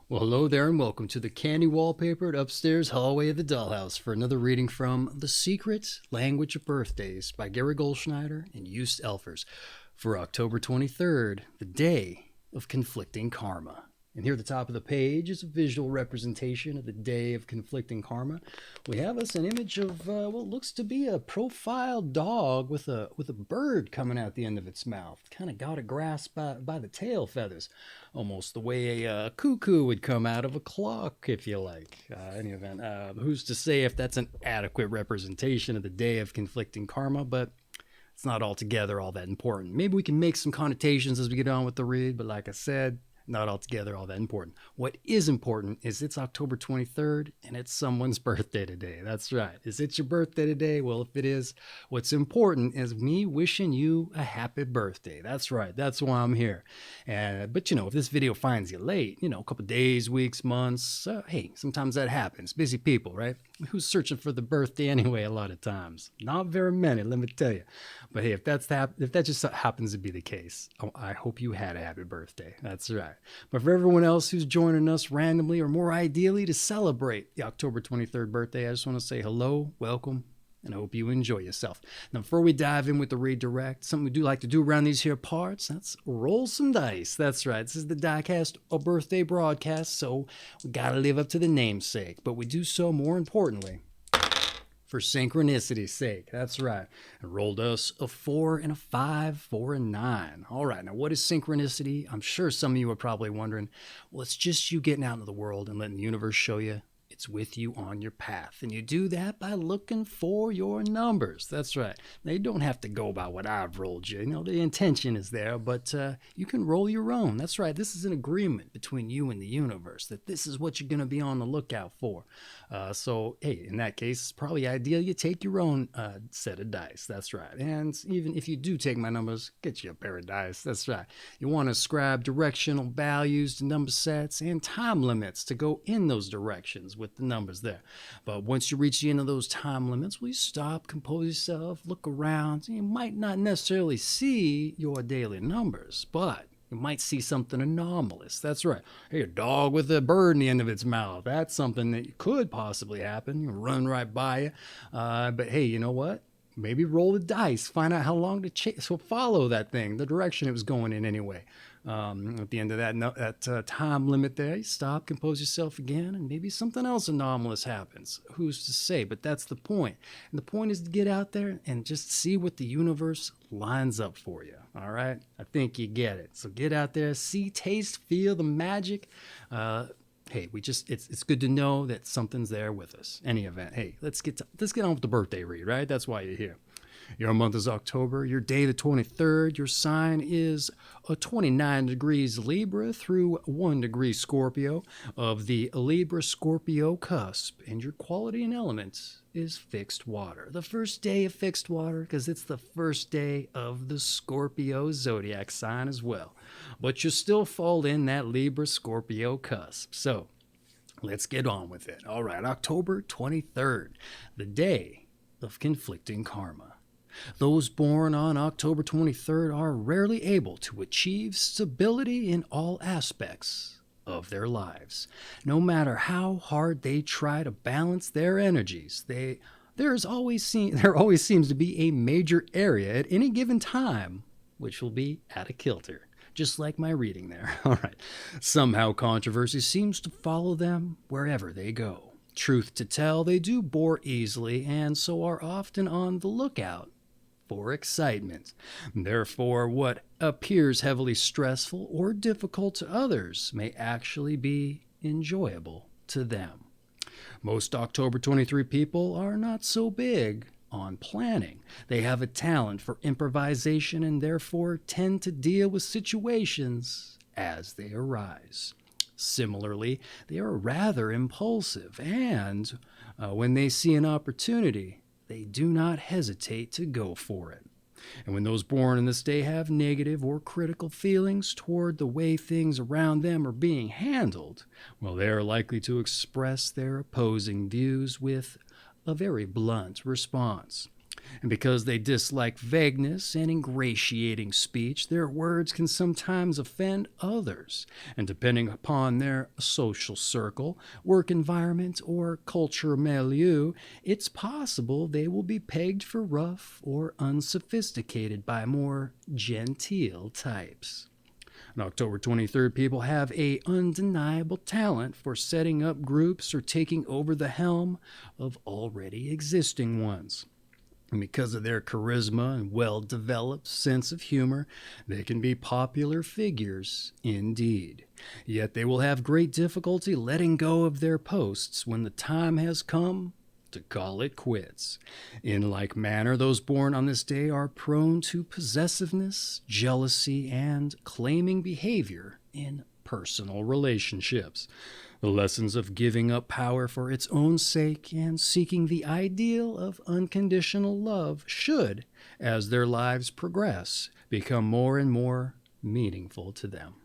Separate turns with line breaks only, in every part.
Well, hello there, and welcome to the candy wallpapered upstairs hallway of the dollhouse for another reading from The Secret Language of Birthdays by Gary Goldschneider and Joost Elfers for October 23rd, the day of conflicting karma. And here at the top of the page is a visual representation of the day of conflicting karma. We have us an image of what looks to be a profile dog with a bird coming out the end of its mouth. Kind of got a grasp by the tail feathers, almost the way a cuckoo would come out of a clock, if you like. Any event, who's to say if that's an adequate representation of the day of conflicting karma? But it's not altogether all that important. Maybe we can make some connotations as we get on with the read, but like I said, not altogether all that important. What is important is it's October 23rd and it's someone's birthday today. That's right. Is it your birthday today? Well, if it is, what's important is me wishing you a happy birthday. That's right. That's why I'm here. But if this video finds you late, a couple days, weeks, months, hey, sometimes that happens. Busy people, right? Who's searching for the birthday anyway? A lot of times, not very many. Let me tell you. But hey, if that just happens to be the case, I hope you had a happy birthday. That's right. But for everyone else who's joining us randomly or more ideally to celebrate the October 23rd birthday, I just want to say hello, welcome, and I hope you enjoy yourself. Now, before we dive in with the redirect, something we do like to do around these here parts, that's roll some dice. That's right. This is the DykASSt, a birthday broadcast, so we got to live up to the namesake. But we do so more importantly for synchronicity's sake. That's right. I rolled us a 4 and a 5, 4 and 9. All right. Now, what is synchronicity? I'm sure some of you are probably wondering, well, it's just you getting out into the world and letting the universe show you it's with you on your path. And you do that by looking for your numbers. That's right. Now, you don't have to go by what I've rolled you. The intention is there, but you can roll your own. That's right. This is an agreement between you and the universe that this is what you're going to be on the lookout for. So, hey, in that case, it's probably ideal you take your own set of dice. That's right. And even if you do take my numbers, get you a pair of dice. That's right. You want to ascribe directional values to number sets and time limits to go in those directions with the numbers there. But once you reach the end of those time limits, will you stop, compose yourself, look around? You might not necessarily see your daily numbers, but you might see something anomalous. That's right. Hey, a dog with a bird in the end of its mouth. That's something that could possibly happen. You run right by you. But hey, you know what? Maybe roll the dice. Find out how long to chase. So follow that thing, the direction it was going in anyway. At the end of that time limit there, you stop, compose yourself again, and maybe something else anomalous happens. Who's to say? But that's the point. And the point is to get out there and just see what the universe lines up for you. All right? I think you get it. So get out there, see, taste, feel the magic. Hey, it's good to know that something's there with us. Any event. Hey, let's get on with the birthday read, right? That's why you're here. Your month is October. Your day, the 23rd. Your sign is a 29 degrees Libra through 1 degree Scorpio of the Libra-Scorpio cusp. And your quality and element is fixed water. The first day of fixed water because it's the first day of the Scorpio zodiac sign as well. But you still fall in that Libra-Scorpio cusp. So let's get on with it. All right, October 23rd, the day of conflicting karma. Those born on October 23rd are rarely able to achieve stability in all aspects of their lives. No matter how hard they try to balance their energies, there always seems to be a major area at any given time which will be out of kilter. Just like my reading there. All right. Somehow controversy seems to follow them wherever they go. Truth to tell, they do bore easily and so are often on the lookout for excitement. Therefore, what appears heavily stressful or difficult to others may actually be enjoyable to them. Most October 23 people are not so big on planning. They have a talent for improvisation and therefore tend to deal with situations as they arise. Similarly, they are rather impulsive and when they see an opportunity, they do not hesitate to go for it. And when those born in this day have negative or critical feelings toward the way things around them are being handled, well, they are likely to express their opposing views with a very blunt response. And because they dislike vagueness and ingratiating speech, their words can sometimes offend others. And depending upon their social circle, work environment, or culture milieu, it's possible they will be pegged for rough or unsophisticated by more genteel types. On October 23rd, people have a undeniable talent for setting up groups or taking over the helm of already existing ones. And because of their charisma and well-developed sense of humor, they can be popular figures indeed. Yet they will have great difficulty letting go of their posts when the time has come to call it quits. In like manner, those born on this day are prone to possessiveness, jealousy, and claiming behavior in personal relationships. The lessons of giving up power for its own sake and seeking the ideal of unconditional love should, as their lives progress, become more and more meaningful to them.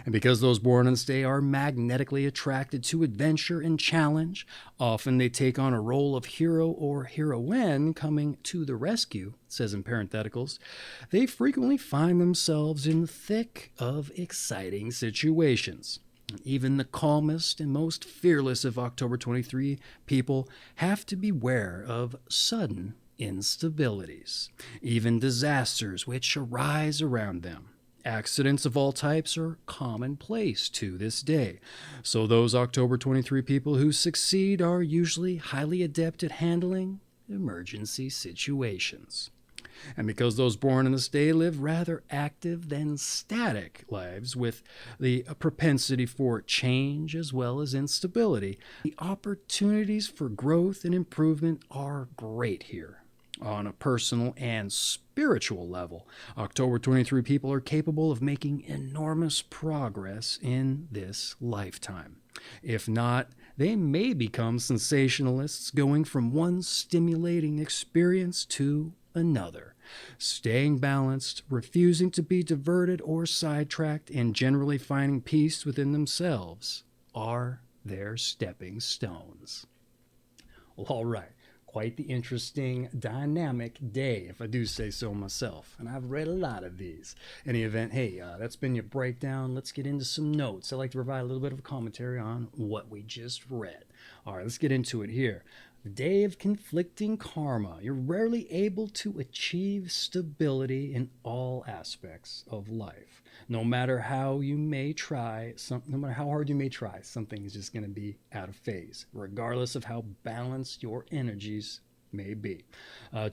And because those born on this day are magnetically attracted to adventure and challenge, often they take on a role of hero or heroine coming to the rescue, it says in parentheticals. They frequently find themselves in the thick of exciting situations. Even the calmest and most fearless of October 23 people have to beware of sudden instabilities, even disasters which arise around them. Accidents of all types are commonplace to this day. So those October 23 people who succeed are usually highly adept at handling emergency situations. And because those born on this day live rather active than static lives with the propensity for change as well as instability, the opportunities for growth and improvement are great here. On a personal and spiritual level, October 23 people are capable of making enormous progress in this lifetime. If not, they may become sensationalists going from one stimulating experience to another. Staying balanced, refusing to be diverted or sidetracked, and generally finding peace within themselves are their stepping stones. Well, all right. Quite the interesting, dynamic day, if I do say so myself. And I've read a lot of these. In any event, hey, that's been your breakdown. Let's get into some notes. I like to provide a little bit of a commentary on what we just read. All right, let's get into it here. The day of conflicting karma. You're rarely able to achieve stability in all aspects of life. No matter how you may try, no matter how hard you may try, something is just going to be out of phase, regardless of how balanced your energies may be.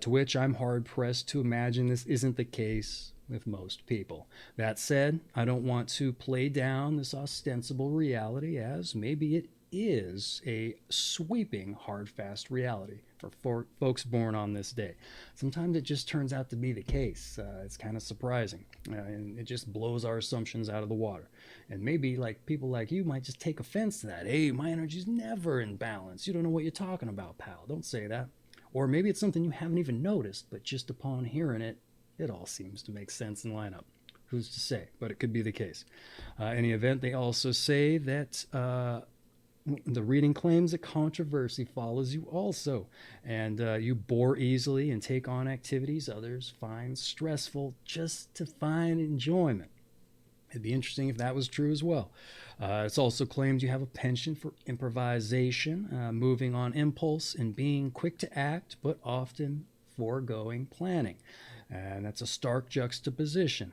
To which I'm hard-pressed to imagine this isn't the case with most people. That said, I don't want to play down this ostensible reality, as maybe it is a sweeping, hard, fast reality for folks born on this day. Sometimes it just turns out to be the case. It's kind of surprising, and it just blows our assumptions out of the water. And maybe like people like you might just take offense to that. Hey, my energy's never in balance. You don't know what you're talking about, pal. Don't say that. Or maybe it's something you haven't even noticed, but just upon hearing it, it all seems to make sense and line up. Who's to say? But it could be the case. In any event, they also say that the reading claims that controversy follows you also, and you bore easily and take on activities others find stressful just to find enjoyment. It'd be interesting if that was true as well. It's also claimed you have a penchant for improvisation, moving on impulse, and being quick to act, but often foregoing planning. And that's a stark juxtaposition.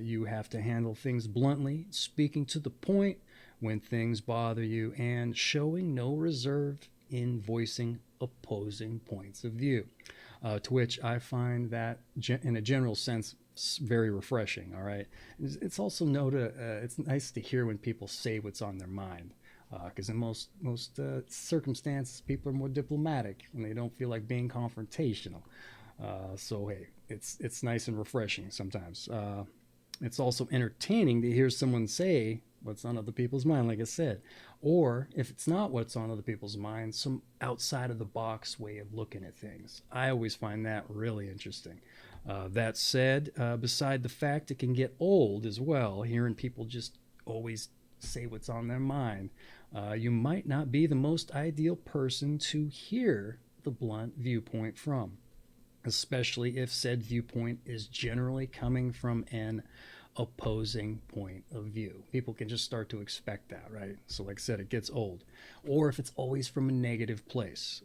You have to handle things bluntly, speaking to the point when things bother you, and showing no reserve in voicing opposing points of view. To which I find that, in a general sense, very refreshing. All right, it's also it's nice to hear when people say what's on their mind, because in most circumstances, people are more diplomatic and they don't feel like being confrontational. So hey, it's nice and refreshing sometimes. It's also entertaining to hear someone say what's on other people's mind, like I said. Or if it's not what's on other people's minds, some outside of the box way of looking at things. I always find that really interesting. That said, beside the fact it can get old as well, hearing people just always say what's on their mind, you might not be the most ideal person to hear the blunt viewpoint from. especially if said viewpoint is generally coming from an opposing point of view. People can just start to expect that, right? So, like I said, it gets old. Or if it's always from a negative place.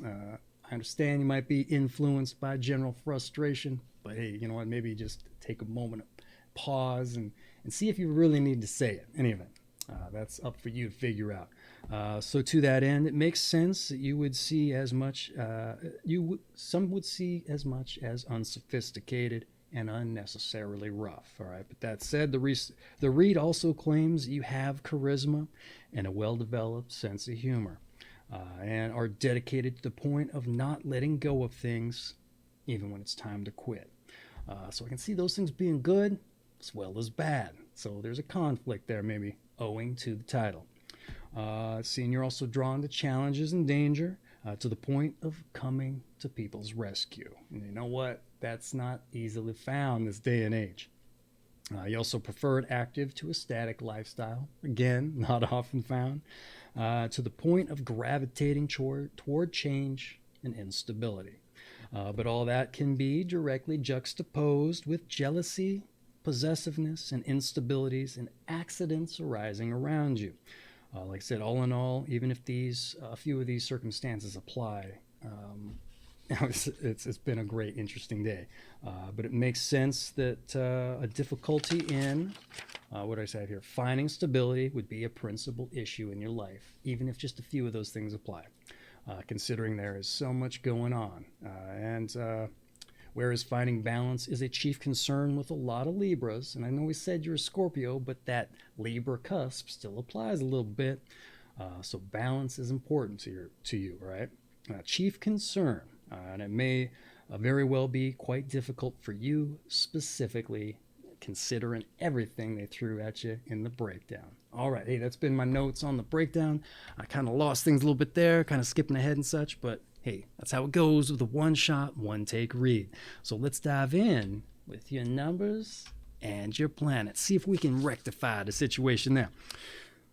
I understand you might be influenced by general frustration, but hey, you know what? Maybe just take a moment, pause, and see if you really need to say it. In any event, that's up for you to figure out. So to that end, it makes sense that you would see as much, some would see as much as unsophisticated and unnecessarily rough. All right. But that said, the read also claims you have charisma and a well-developed sense of humor, and are dedicated to the point of not letting go of things, even when it's time to quit. So I can see those things being good as well as bad. So there's a conflict there, maybe owing to the title. Seeing you're also drawn to challenges and danger, to the point of coming to people's rescue. And you know what? That's not easily found this day and age. You also prefer an active to a static lifestyle. Again, not often found. To the point of gravitating toward change and instability. But all that can be directly juxtaposed with jealousy, possessiveness, and instabilities and accidents arising around you. Like I said, all in all, even if a few of these circumstances apply, it's been a great, interesting day. But it makes sense that a difficulty in, what do I say here, finding stability would be a principal issue in your life, even if just a few of those things apply, considering there is so much going on. Whereas finding balance is a chief concern with a lot of Libras, and I know we said you're a Scorpio, but that Libra cusp still applies a little bit. So balance is important to you, right? Chief concern, and it may very well be quite difficult for you specifically, considering everything they threw at you in the breakdown. All right, hey, that's been my notes on the breakdown. I kind of lost things a little bit there, kind of skipping ahead and such, but hey, that's how it goes with a one-shot, one-take read. So let's dive in with your numbers and your planets. See if we can rectify the situation there.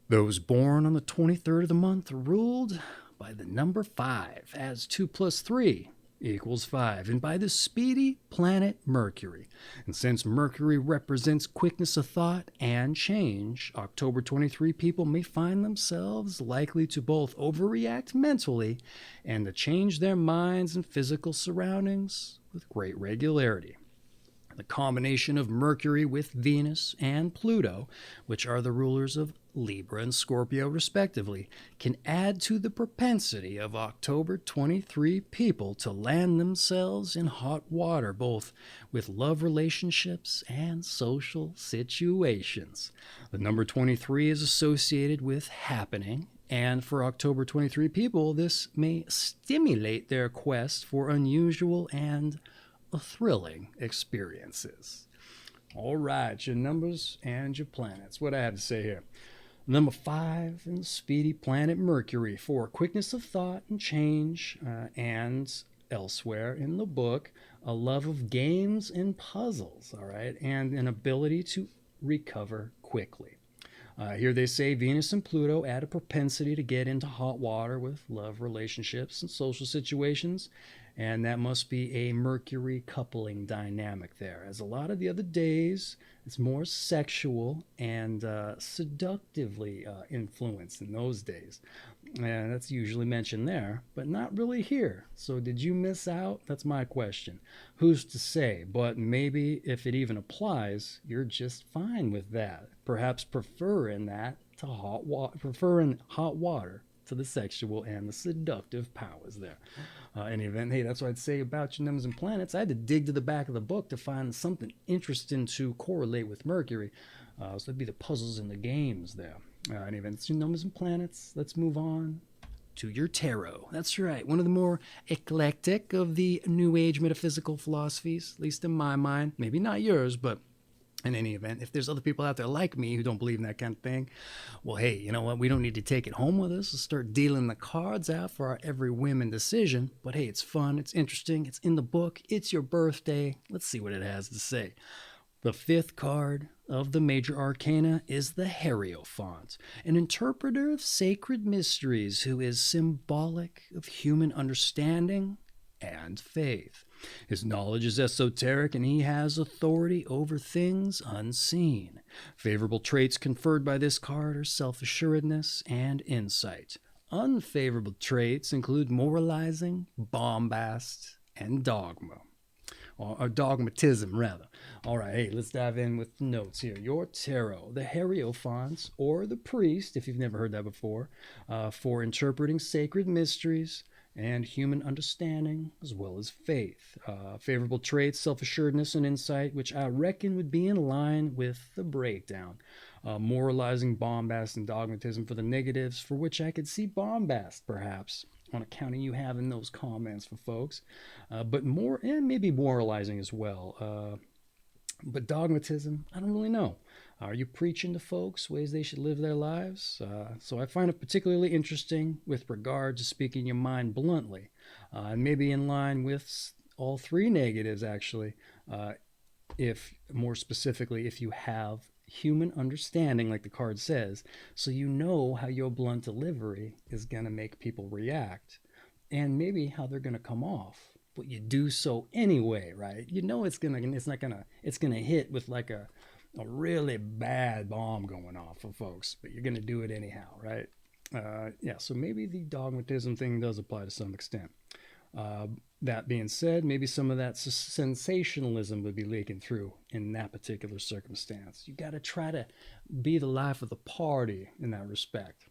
Those born on the 23rd of the month are ruled by the number 5, as 2 plus 3 equals 5, and by the speedy planet Mercury. And since Mercury represents quickness of thought and change, October 23 people may find themselves likely to both overreact mentally and to change their minds and physical surroundings with great regularity. The combination of Mercury with Venus and Pluto, which are the rulers of Libra and Scorpio respectively, can add to the propensity of October 23 people to land themselves in hot water, both with love relationships and social situations. The number 23 is associated with happening, and for October 23 people, this may stimulate their quest for unusual and thrilling experiences. All right, your numbers and your planets. What I have to say here. Number 5 in the speedy planet Mercury for quickness of thought and change, and elsewhere in the book, a love of games and puzzles, all right, and an ability to recover quickly. Here they say Venus and Pluto add a propensity to get into hot water with love relationships and social situations, and that must be a Mercury coupling dynamic there. As a lot of the other days, it's more sexual and seductively influenced in those days. And that's usually mentioned there, but not really here. So did you miss out? That's my question. Who's to say? But maybe if it even applies, you're just fine with that. Perhaps preferring hot water to the sexual and the seductive powers there. In any event, hey, that's what I'd say about your numbers and planets. I had to dig to the back of the book to find something interesting to correlate with Mercury. So that'd be the puzzles and the games there. In any event, it's your numbers and planets. Let's move on to your tarot. That's right, one of the more eclectic of the New Age metaphysical philosophies, at least in my mind. Maybe not yours, but in any event, if there's other people out there like me who don't believe in that kind of thing, well, hey, you know what? We don't need to take it home with us. Let's start dealing the cards out for our every whim and decision. But hey, it's fun. It's interesting. It's in the book. It's your birthday. Let's see what it has to say. The 5th card of the major arcana is the Hierophant, an interpreter of sacred mysteries who is symbolic of human understanding and faith. His knowledge is esoteric and he has authority over things unseen. Favorable traits conferred by this card are self-assuredness and insight. Unfavorable traits include moralizing, bombast, and dogma. Or dogmatism, rather. All right, hey, let's dive in with the notes here. Your tarot, the Hierophant, or the priest, if you've never heard that before, for interpreting sacred mysteries and human understanding, as well as faith. Favorable traits, self-assuredness, and insight, which I reckon would be in line with the breakdown. Moralizing, bombast, and dogmatism for the negatives, for which I could see bombast, perhaps, on account of you having those comments for folks. But more, and maybe moralizing as well. But dogmatism, I don't really know. Are you preaching to folks ways they should live their lives? So I find it particularly interesting with regard to speaking your mind bluntly, and maybe in line with all three negatives, actually, if more specifically, if you have human understanding, like the card says, so you know how your blunt delivery is going to make people react, and maybe how they're going to come off. But you do so anyway, right? You know it's gonna hit with like a really bad bomb going off for folks, but you're gonna do it anyhow, right? Yeah, so maybe the dogmatism thing does apply to some extent. That being said, maybe some of that sensationalism would be leaking through in that particular circumstance. You got to try to be the life of the party in that respect.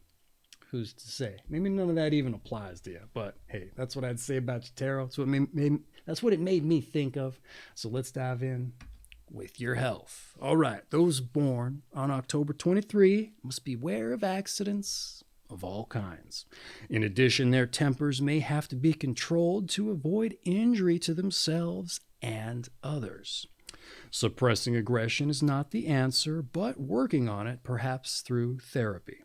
Who's to say? Maybe none of that even applies to you, but hey, that's what I'd say about your tarot. That's what it made me think of. So let's dive in with your health. All right, those born on October 23 must beware of accidents of all kinds. In addition, their tempers may have to be controlled to avoid injury to themselves and others. Suppressing aggression is not the answer, but working on it, perhaps through therapy.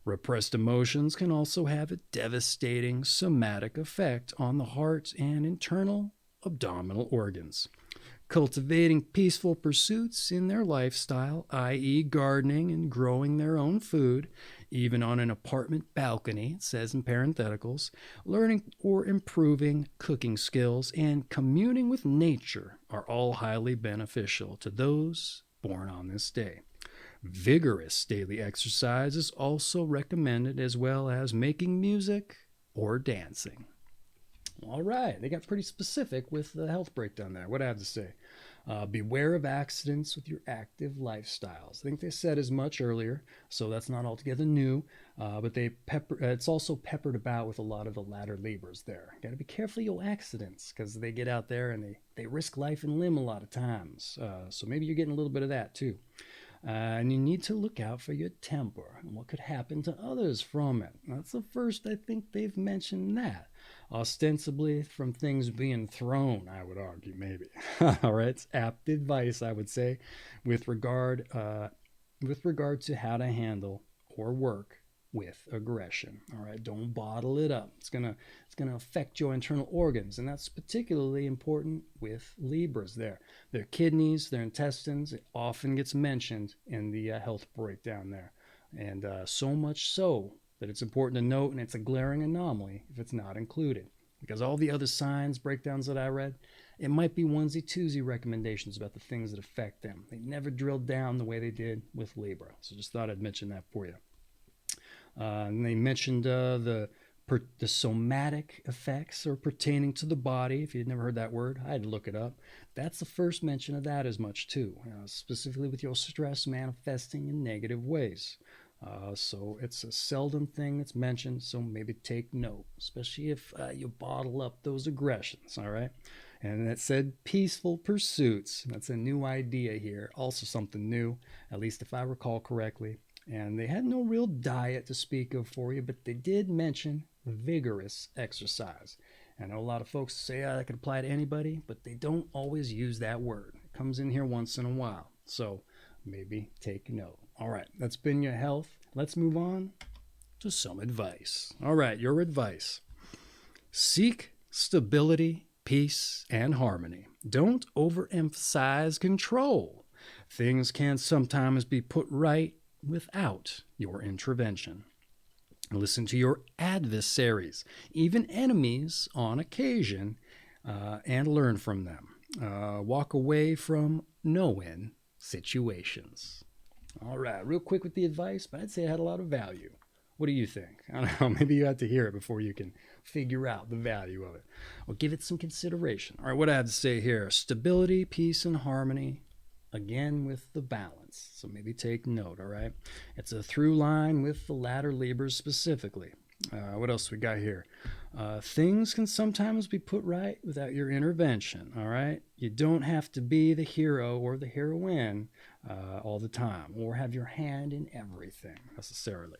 Repressed emotions can also have a devastating somatic effect on the heart and internal abdominal organs. Cultivating peaceful pursuits in their lifestyle, i.e. gardening and growing their own food, even on an apartment balcony, it says in parentheticals, learning or improving cooking skills, and communing with nature are all highly beneficial to those born on this day. Vigorous daily exercise is also recommended, as well as making music or dancing. All right, they got pretty specific with the health breakdown there. What do I have to say? Beware of accidents with your active lifestyles. I think they said as much earlier, so that's not altogether new. But it's also peppered about with a lot of the latter Libras there. Got to be careful of your accidents, because they get out there and they risk life and limb a lot of times. So maybe you're getting a little bit of that too. And you need to look out for your temper and what could happen to others from it. That's the first I think they've mentioned that. Ostensibly from things being thrown, I would argue, maybe. All right, it's apt advice, I would say, with regard to how to handle or work with aggression. All right, don't bottle it up. It's gonna affect your internal organs, and that's particularly important with Libras. Their kidneys, their intestines, it often gets mentioned in the health breakdown there, and so much so that it's important to note, and it's a glaring anomaly if it's not included, because all the other signs breakdowns that I read, it might be onesie-twosie recommendations about the things that affect them. They never drilled down the way they did with Libra, so just thought I'd mention that for you. And they mentioned the somatic effects are pertaining to the body. If you'd never heard that word, I had to look it up. That's the first mention of that as much too, specifically with your stress manifesting in negative ways. So it's a seldom thing that's mentioned, so maybe take note, especially if you bottle up those aggressions, all right? And it said peaceful pursuits. That's a new idea here, also something new, at least if I recall correctly. And they had no real diet to speak of for you, but they did mention vigorous exercise. I know a lot of folks say that could apply to anybody, but they don't always use that word. It comes in here once in a while, so maybe take note. All right, that's been your health. Let's move on to some advice. All right, your advice. Seek stability, peace, and harmony. Don't overemphasize control. Things can sometimes be put right without your intervention. Listen to your adversaries, even enemies on occasion, and learn from them. Walk away from no-win situations. All right, real quick with the advice, but I'd say it had a lot of value. What do you think? I don't know, maybe you have to hear it before you can figure out the value of it. Well, give it some consideration. All right, what I have to say here: stability, peace, and harmony, again with the balance. So maybe take note, all right? It's a through line with the latter Libras specifically. What else we got here? Things can sometimes be put right without your intervention, all right? You don't have to be the hero or the heroine all the time or have your hand in everything necessarily.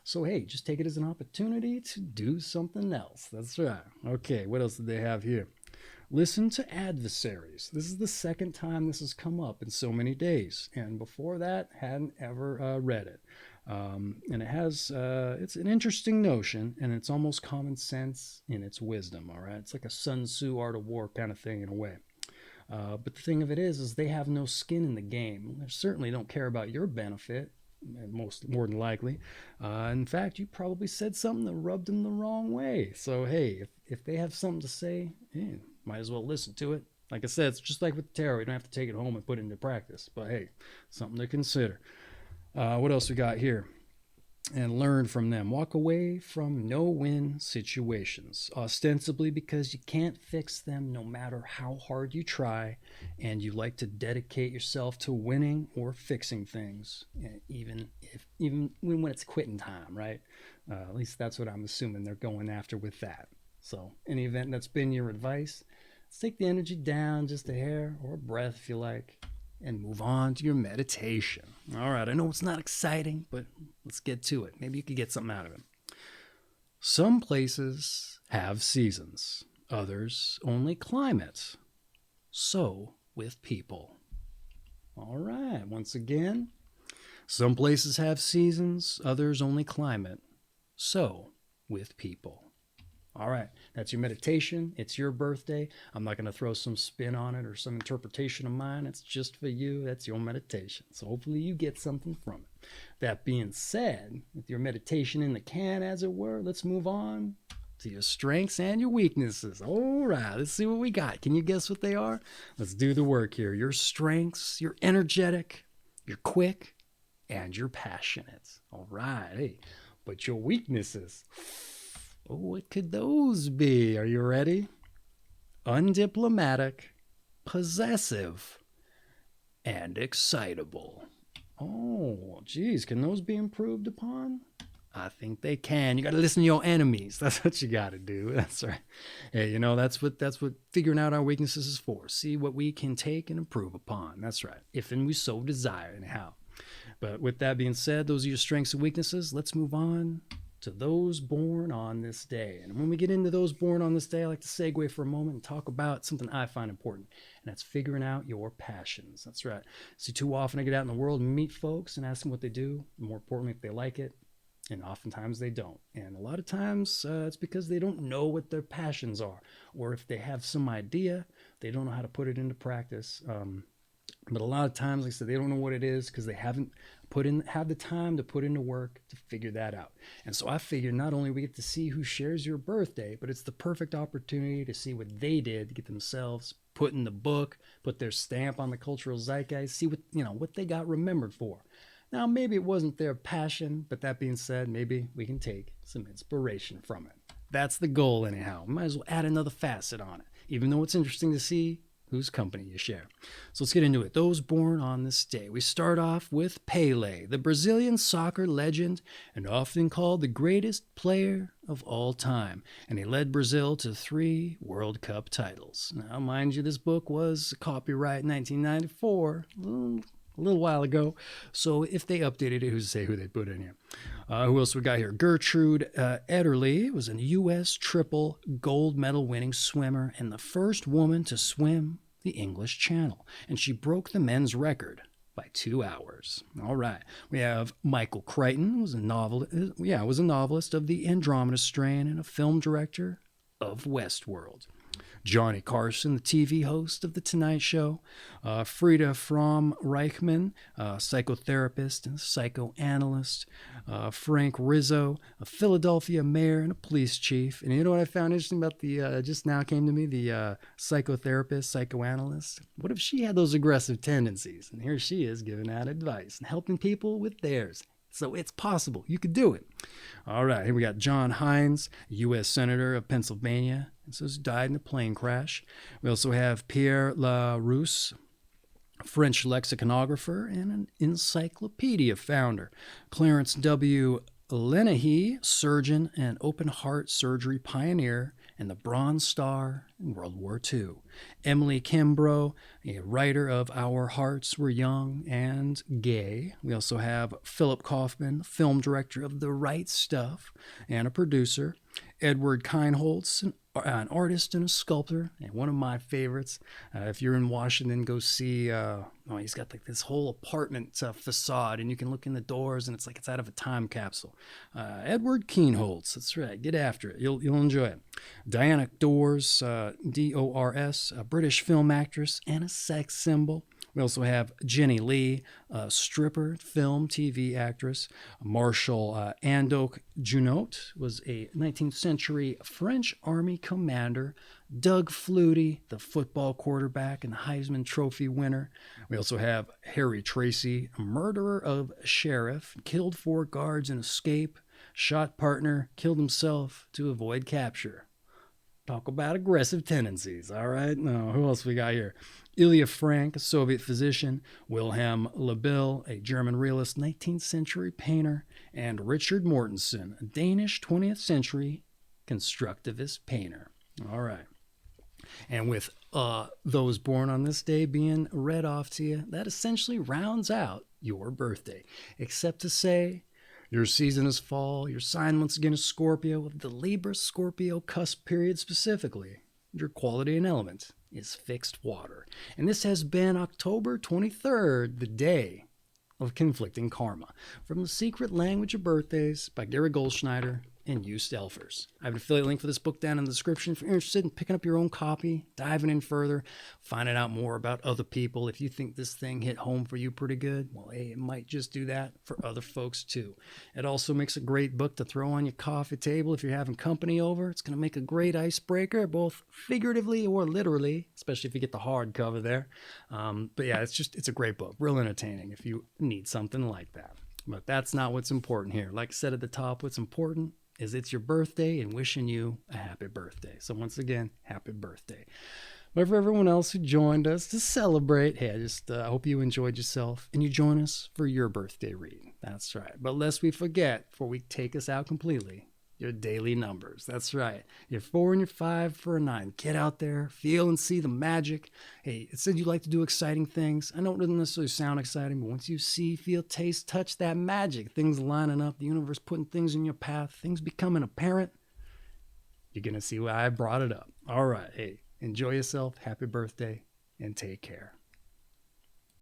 So, hey, just take it as an opportunity to do something else. That's right. Okay, what else did they have here? Listen to adversaries. This is the second time this has come up in so many days. And before that, hadn't ever read it. And it has, it's an interesting notion, and it's almost common sense in its wisdom, all right? It's like a Sun Tzu Art of War kind of thing in a way. But the thing of it is they have no skin in the game. They certainly don't care about your benefit, more than likely. In fact, you probably said something that rubbed them the wrong way. So, hey, if they have something to say, might as well listen to it. Like I said, it's just like with the tarot. You don't have to take it home and put it into practice. But, hey, something to consider. What else we got here? And learn from them. Walk away from no-win situations, ostensibly because you can't fix them no matter how hard you try, and you like to dedicate yourself to winning or fixing things, even when it's quitting time, right? At least that's what I'm assuming they're going after with that. So, in the event that's been your advice, let's take the energy down just a hair or a breath if you like, and move on to your meditation. All right, I know it's not exciting, but let's get to it. Maybe you could get something out of it. Some places have seasons, others only climate. So with people. All right, once again, some places have seasons, others only climate. So with people. All right, that's your meditation. It's your birthday. I'm not going to throw some spin on it or some interpretation of mine. It's just for you. That's your meditation. So hopefully you get something from it. That being said, with your meditation in the can, as it were, let's move on to your strengths and your weaknesses. All right, let's see what we got. Can you guess what they are? Let's do the work here. Your strengths, you're energetic, you're quick, and you're passionate. All right, hey, but your weaknesses... Oh, what could those be? Are you ready? Undiplomatic, possessive, and excitable. Oh, geez, can those be improved upon? I think they can. You got to listen to your enemies. That's what you got to do. That's right. Hey, you know, that's what figuring out our weaknesses is for. See what we can take and improve upon. That's right. If and we so desire, anyhow. But with that being said, those are your strengths and weaknesses. Let's move on to those born on this day. And when we get into those born on this day, I like to segue for a moment and talk about something I find important, and that's figuring out your passions. That's right. See, too often I get out in the world and meet folks and ask them what they do, and more importantly, if they like it, and oftentimes they don't. And a lot of times it's because they don't know what their passions are, or if they have some idea, they don't know how to put it into practice. But a lot of times, like I said, they don't know what it is because they haven't have the time to put into work to figure that out. And so I figure not only we get to see who shares your birthday, but it's the perfect opportunity to see what they did to get themselves put in the book, put their stamp on the cultural zeitgeist, see what they got remembered for. Now, maybe it wasn't their passion, but that being said, maybe we can take some inspiration from it. That's the goal anyhow. Might as well add another facet on it, even though it's interesting to see whose company you share. So let's get into it. Those born on this day. We start off with Pelé, the Brazilian soccer legend and often called the greatest player of all time. And he led Brazil to 3 World Cup titles. Now, mind you, this book was copyright 1994, a little while ago. So if they updated it, who's to say who they put in here? Who else we got here? Gertrude Ederle was a U.S. triple gold medal winning swimmer and the first woman to swim the English Channel. And she broke the men's record by 2 hours. All right. We have Michael Crichton, was a novelist of the Andromeda Strain and a film director of Westworld. Johnny Carson, the TV host of The Tonight Show, Frida from Reichman, psychotherapist and psychoanalyst, Frank Rizzo, a Philadelphia mayor and a police chief. And you know what I found interesting about the, just now came to me, the psychotherapist, psychoanalyst? What if she had those aggressive tendencies? And here she is giving out advice and helping people with theirs. So it's possible. You could do it. All right, here we got John Hines, U.S. Senator of Pennsylvania. It says died in a plane crash. We also have Pierre Larousse, French lexicographer and an encyclopedia founder. Clarence W. Lenahy, surgeon and open heart surgery pioneer and the Bronze Star in World War II. Emily Kimbrough, a writer of Our Hearts Were Young and Gay. We also have Philip Kaufman, film director of The Right Stuff and a producer. Edward Kienholz, an artist and a sculptor, and one of my favorites. If you're in Washington, go see, he's got like this whole apartment facade, and you can look in the doors, and it's like it's out of a time capsule. Edward Kienholz, that's right, get after it. You'll enjoy it. Diana Dors, D-O-R-S, a British film actress and a sex symbol. We also have Jenny Lee, a stripper, film, TV actress. Marshal Andoc Junot was a 19th century French army commander. Doug Flutie, the football quarterback and Heisman Trophy winner. We also have Harry Tracy, a murderer of a sheriff, killed 4 guards in escape, shot partner, killed himself to avoid capture. Talk about aggressive tendencies, all right? Now, who else we got here? Ilya Frank, a Soviet physician. Wilhelm Labille, a German realist, 19th century painter. And Richard Mortensen, a Danish 20th century constructivist painter. All right. And with those born on this day being read off to you, that essentially rounds out your birthday. Except to say, your season is fall, your sign once again is Scorpio, with the Libra-Scorpio cusp period specifically. Your quality and element is fixed water. And this has been October 23rd, the day of conflicting karma. From The Secret Language of Birthdays by Gary Goldschneider and Used Elfers. I have an affiliate link for this book down in the description. If you're interested in picking up your own copy, diving in further, finding out more about other people, if you think this thing hit home for you pretty good, well, hey, it might just do that for other folks too. It also makes a great book to throw on your coffee table if you're having company over. It's going to make a great icebreaker, both figuratively or literally, especially if you get the hardcover there. But yeah, it's a great book, real entertaining if you need something like that. But that's not what's important here. Like I said at the top, what's important is it's your birthday and wishing you a happy birthday. So once again, happy birthday. But for everyone else who joined us to celebrate, hey, I hope you enjoyed yourself and you join us for your birthday reading. That's right. But lest we forget, before we take us out completely, your daily numbers. That's right. You're 4 and you're 5 for a 9. Get out there, feel and see the magic. Hey, it said you like to do exciting things. I know it doesn't necessarily sound exciting, but once you see, feel, taste, touch that magic, things lining up, the universe putting things in your path, things becoming apparent, you're going to see why I brought it up. All right. Hey, enjoy yourself. Happy birthday and take care.